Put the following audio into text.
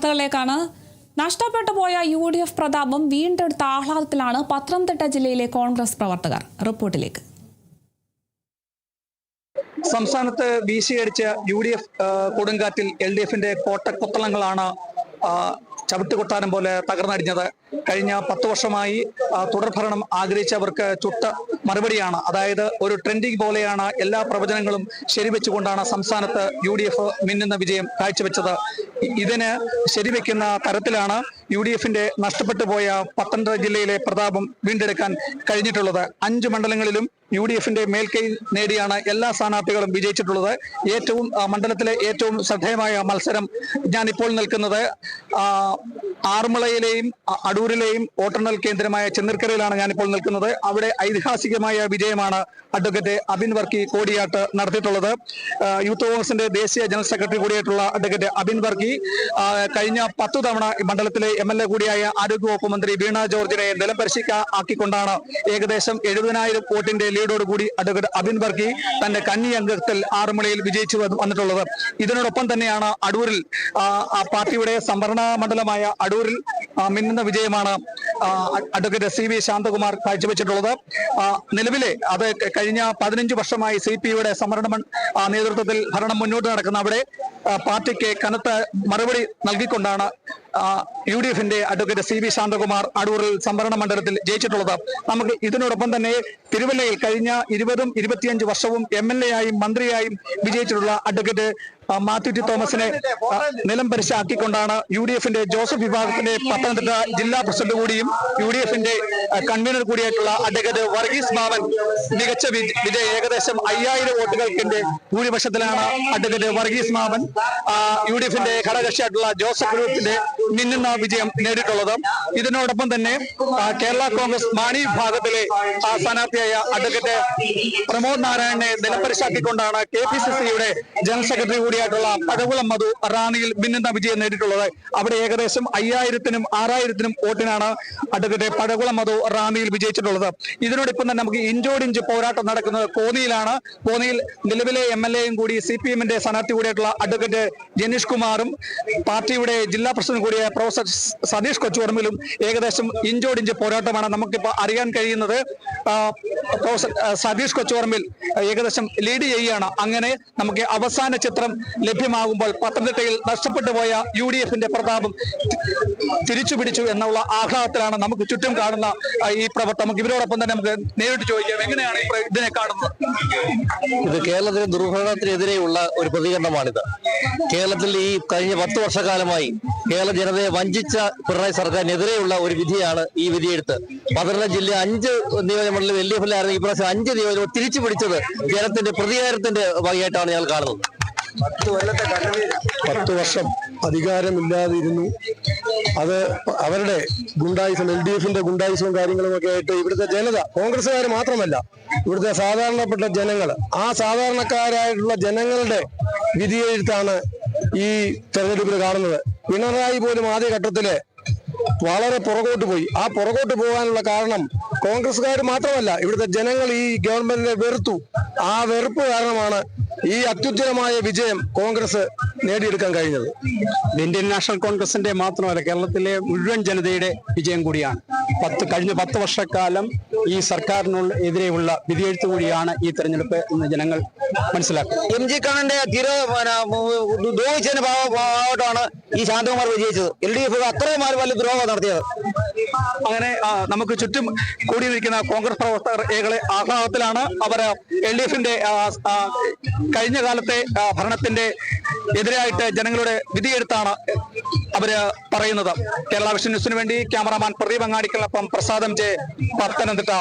വാർത്തകളിലേക്കാണ്. നഷ്ടപ്പെട്ടു പോയ UDF പ്രതാപം വീണ്ടെടുത്ത ആഹ്ലാദത്തിലാണ് പത്തനംതിട്ട ജില്ലയിലെ കോൺഗ്രസ് പ്രവർത്തകർ. റിപ്പോർട്ടിലേക്ക്. സംസ്ഥാനത്ത് വീശിയടിച്ച UDF കൊടുങ്കാറ്റിൽ LDFന്റെ കോട്ടക്കൊത്തളങ്ങളാണ് ചവിട്ടുകൊട്ടാരം പോലെ തകർന്നടിഞ്ഞത്. കഴിഞ്ഞ 10 വർഷമായി തുടർഭരണം ആഗ്രഹിച്ചവർക്ക് ചുട്ട മറുപടിയാണ്. അതായത് ഒരു ട്രെൻഡിങ് പോലെയാണ് എല്ലാ പ്രവചനങ്ങളും ശരിവെച്ചുകൊണ്ടാണ് സംസ്ഥാനത്ത് UDF മിന്നുന്ന വിജയം കാഴ്ചവെച്ചത്. ഇതിന് ശരിവെക്കുന്ന തരത്തിലാണ് UDFന്റെ നഷ്ടപ്പെട്ടു പോയ പത്തനംതിട്ട ജില്ലയിലെ പ്രതാപം വീണ്ടെടുക്കാൻ കഴിഞ്ഞിട്ടുള്ളത്. 5 മണ്ഡലങ്ങളിലും UDFന്റെ മേൽക്കൈ നേടിയാണ് എല്ലാ സ്ഥാനാർത്ഥികളും വിജയിച്ചിട്ടുള്ളത്. മണ്ഡലത്തിലെ ഏറ്റവും ശ്രദ്ധേയമായ മത്സരം ഞാനിപ്പോൾ നിൽക്കുന്നത് ആറന്മുളയിലെയും അടൂരിലെയും വോട്ടെണ്ണൽ കേന്ദ്രമായ ചെന്നിർക്കരയിലാണ് ഞാനിപ്പോൾ നിൽക്കുന്നത്. അവിടെ ഐതിഹാസികമായ വിജയമാണ് അഡ്വക്കേറ്റ് അബിൻ വർക്കി കോടിയാട്ട് നടത്തിയിട്ടുള്ളത്. യൂത്ത് കോൺഗ്രസിന്റെ ദേശീയ ജനറൽ സെക്രട്ടറി കൂടിയായിട്ടുള്ള അഡ്വക്കേറ്റ് അബിൻ വർക്കി കഴിഞ്ഞ 10 തവണ മണ്ഡലത്തിലെ MLA കൂടിയായ ആരോഗ്യവകുപ്പ് മന്ത്രി വീണ ജോർജിനെ നിലംപരിശാക്കിക്കൊണ്ടാണ് ഏകദേശം 70,000 വോട്ടിന്റെ ലീഡോടുകൂടി അഡ്വക്കേറ്റ് അബിൻ വർക്കി തന്റെ കന്നി അംഗത്തിൽ ആറന്മുളയിൽ വിജയിച്ചു വന്നിട്ടുള്ളത്. ഇതിനോടൊപ്പം തന്നെയാണ് അടൂരിൽ പാർട്ടിയുടെ സംവരണ മണ്ഡലമായ അടൂരിൽ മിന്നുന്ന വിജയമാണ് അഡ്വക്കേറ്റ് CV ശാന്തകുമാർ കാഴ്ചവെച്ചിട്ടുള്ളത്. നിലവിലെ അത് കഴിഞ്ഞ 15 വർഷമായി CPയുടെ സംവരണ നേതൃത്വത്തിൽ ഭരണം മുന്നോട്ട് നടക്കുന്ന അവിടെ പാർട്ടിക്ക് കനത്ത മറുപടി നൽകിക്കൊണ്ടാണ് UDFന്റെ അഡ്വക്കേറ്റ് CV ശാന്തകുമാർ അടൂരിൽ സംവരണ മണ്ഡലത്തിൽ ജയിച്ചിട്ടുള്ളത്. നമുക്ക് ഇതിനോടൊപ്പം തന്നെ തിരുവല്ലയിൽ കഴിഞ്ഞ 20-25 വർഷവും MLA ആയും മന്ത്രിയായും വിജയിച്ചിട്ടുള്ള അഡ്വക്കേറ്റ് മാത്യു ടി തോമസിനെ നിലംപരിശാക്കിക്കൊണ്ടാണ് UDFന്റെ ജോസഫ് വിഭാഗത്തിന്റെ പത്തനംതിട്ട ജില്ലാ പ്രസിഡന്റ് കൂടിയും UDFന്റെ കൺവീനർ കൂടിയായിട്ടുള്ള അഡ്വക്കേറ്റ് വർഗീസ് ബാബൻ മികച്ച വിജയം ഏകദേശം 5000 വോട്ടുകൾക്കിന്റെ ഭൂരിപക്ഷത്തിലാണ് അഡ്വക്കേറ്റ് വർഗീസ് ബാബൻ UDFന്റെ ഘടകകക്ഷിയായിട്ടുള്ള ജോസഫ് ഗ്രൂപ്പിന്റെ മിന്നുന്ന വിജയം നേടിയിട്ടുള്ളത്. ഇതിനോടൊപ്പം തന്നെ കേരള കോൺഗ്രസ് മാണി വിഭാഗത്തിലെ സ്ഥാനാർത്ഥിയായ അഡ്വക്കേറ്റ് പ്രമോദ് നാരായണനെ നിലംപരിശാക്കിക്കൊണ്ടാണ് KPCCയുടെ ജനറൽ സെക്രട്ടറി കൂടിയായിട്ടുള്ള പഴകുളം മധു റാന്നിയിൽ മിന്നുന്ന വിജയം നേടിയിട്ടുള്ളത്. അവിടെ ഏകദേശം 5000-നും 6000-നും വോട്ടിനാണ് അഡ്വക്കേറ്റ് പഴകുളം മധു റാന്നിയിൽ വിജയിച്ചിട്ടുള്ളത്. ഇതിനോടൊപ്പം തന്നെ നമുക്ക് ഇഞ്ചോടിഞ്ച് പോരാട്ടം നടക്കുന്നത് കോന്നിയിലാണ്. കോന്നിയിൽ നിലവിലെ MLAയും കൂടി CPMന്റെ സ്ഥാനാർത്ഥി കൂടിയായിട്ടുള്ള അഡ്വക്കേറ്റ് ജനീഷ് കുമാറും പാർട്ടിയുടെ ജില്ലാ പ്രസിഡന്റ് കൂടിയ പ്രൊഫസർ സതീഷ് കൊച്ചുപറമ്പിലും ഏകദേശം ഇഞ്ചോടിഞ്ച് പോരാട്ടമാണ്. നമുക്കിപ്പോൾ അറിയാൻ കഴിയുന്നത് പ്രൊഫസർ സതീഷ് കൊച്ചുപറമ്പിൽ ഏകദേശം ലീഡ് ചെയ്യുകയാണ്. അങ്ങനെ നമുക്ക് അവസാന ചിത്രം ലഭ്യമാകുമ്പോൾ പത്തനംതിട്ടയിൽ നഷ്ടപ്പെട്ടു പോയ UDFന്റെ പ്രതാപം തിരിച്ചു പിടിച്ചു എന്നുള്ള ആഹ്ലാദത്തിലാണ് നമുക്ക് ചുറ്റും കാണുന്ന ഈ പ്രവർത്തനം. നമുക്ക് ഇവരോടൊപ്പം തന്നെ നമുക്ക് നേരിട്ട് ചോദിക്കാം, എങ്ങനെയാണ് ഇതിനെ കാണുന്നത്? ഇത് കേരളത്തിലെ ദുർഭരണത്തിനെതിരെയുള്ള ഒരു പ്രതികരണമാണിത്. കേരളത്തിൽ ഈ കഴിഞ്ഞ 10 വർഷക്കാലമായി കേരള ജനതയെ വഞ്ചിച്ച പിണറായി സർക്കാരിനെതിരെയുള്ള ഒരു വിധിയാണ് ഈ വിധിയെടുത്ത്. പത്തനംതിട്ട ജില്ല 5 നിയോജകമണ്ഡലം LDFിലായിരുന്നു. ഈ പ്രാവശ്യം 5 നിയോജകം തിരിച്ചു പിടിച്ചത് ജനത്തിന്റെ പ്രതികാരത്തിന്റെ വകയായിട്ടാണ് ഞങ്ങൾ കാണുന്നത്. 10 വർഷം അധികാരമില്ലാതിരുന്നു. അത് അവരുടെ ഗുണ്ടായുസം, LDFന്റെ ഗുണ്ടായുസവും കാര്യങ്ങളും ഒക്കെ ആയിട്ട് ഇവിടുത്തെ ജനത, കോൺഗ്രസ്സുകാർ മാത്രമല്ല ഇവിടുത്തെ സാധാരണപ്പെട്ട ജനങ്ങൾ, ആ സാധാരണക്കാരായിട്ടുള്ള ജനങ്ങളുടെ വിധിയെഴുത്താണ് ഈ തെരഞ്ഞെടുപ്പിൽ കാണുന്നത്. പിണറായി പോലും ആദ്യഘട്ടത്തില് വളരെ പുറകോട്ട് പോയി. ആ പുറകോട്ട് പോകാനുള്ള കാരണം കോൺഗ്രസ്സുകാർ മാത്രമല്ല, ഇവിടുത്തെ ജനങ്ങൾ ഈ ഗവൺമെന്റിനെ വെറുത്തു. ആ വെറുപ്പ് കാരണമാണ് ഈ അത്യുജ്വലമായ വിജയം കോൺഗ്രസ് നേടിയെടുക്കാൻ കഴിഞ്ഞത്. ഇന്ത്യൻ നാഷണൽ കോൺഗ്രസിന്റെ മാത്രമല്ല, കേരളത്തിലെ മുഴുവൻ ജനതയുടെ വിജയം കൂടിയാണ്. കഴിഞ്ഞ 10 വർഷക്കാലം ഈ സർക്കാരിനെതിരെയുള്ള വിധിയെഴുത്ത് കൂടിയാണ് ഈ തെരഞ്ഞെടുപ്പ് എന്ന് ജനങ്ങൾ മനസ്സിലാക്കുന്നത്. MG കണ്ണന്റെ ദ്രോഹിച്ചതിന് ഭാഗമായിട്ടാണ് ഈ ശാന്തകുമാർ വിജയിച്ചത്. LDF അത്രയും വലിയ ദ്രോഹം നടത്തിയത്. അങ്ങനെ നമുക്ക് ചുറ്റും കൂടി നിൽക്കുന്ന കോൺഗ്രസ് പ്രവർത്തകർ ഏകളെ ആഹ്ലാദത്തിലാണ്. അവർ LDFന്റെ കഴിഞ്ഞ കാലത്തെ ഭരണത്തിന്റെ എതിരായിട്ട് ജനങ്ങളുടെ വിധിയെടുത്താണ് അവര് പറയുന്നത്. കേരള വിഷൻ ന്യൂസിന് വേണ്ടി ക്യാമറാമാൻ പ്രദീപ് അങ്ങാടിക്കൊപ്പം പ്രസാദം ജെ, പത്തനംതിട്ട.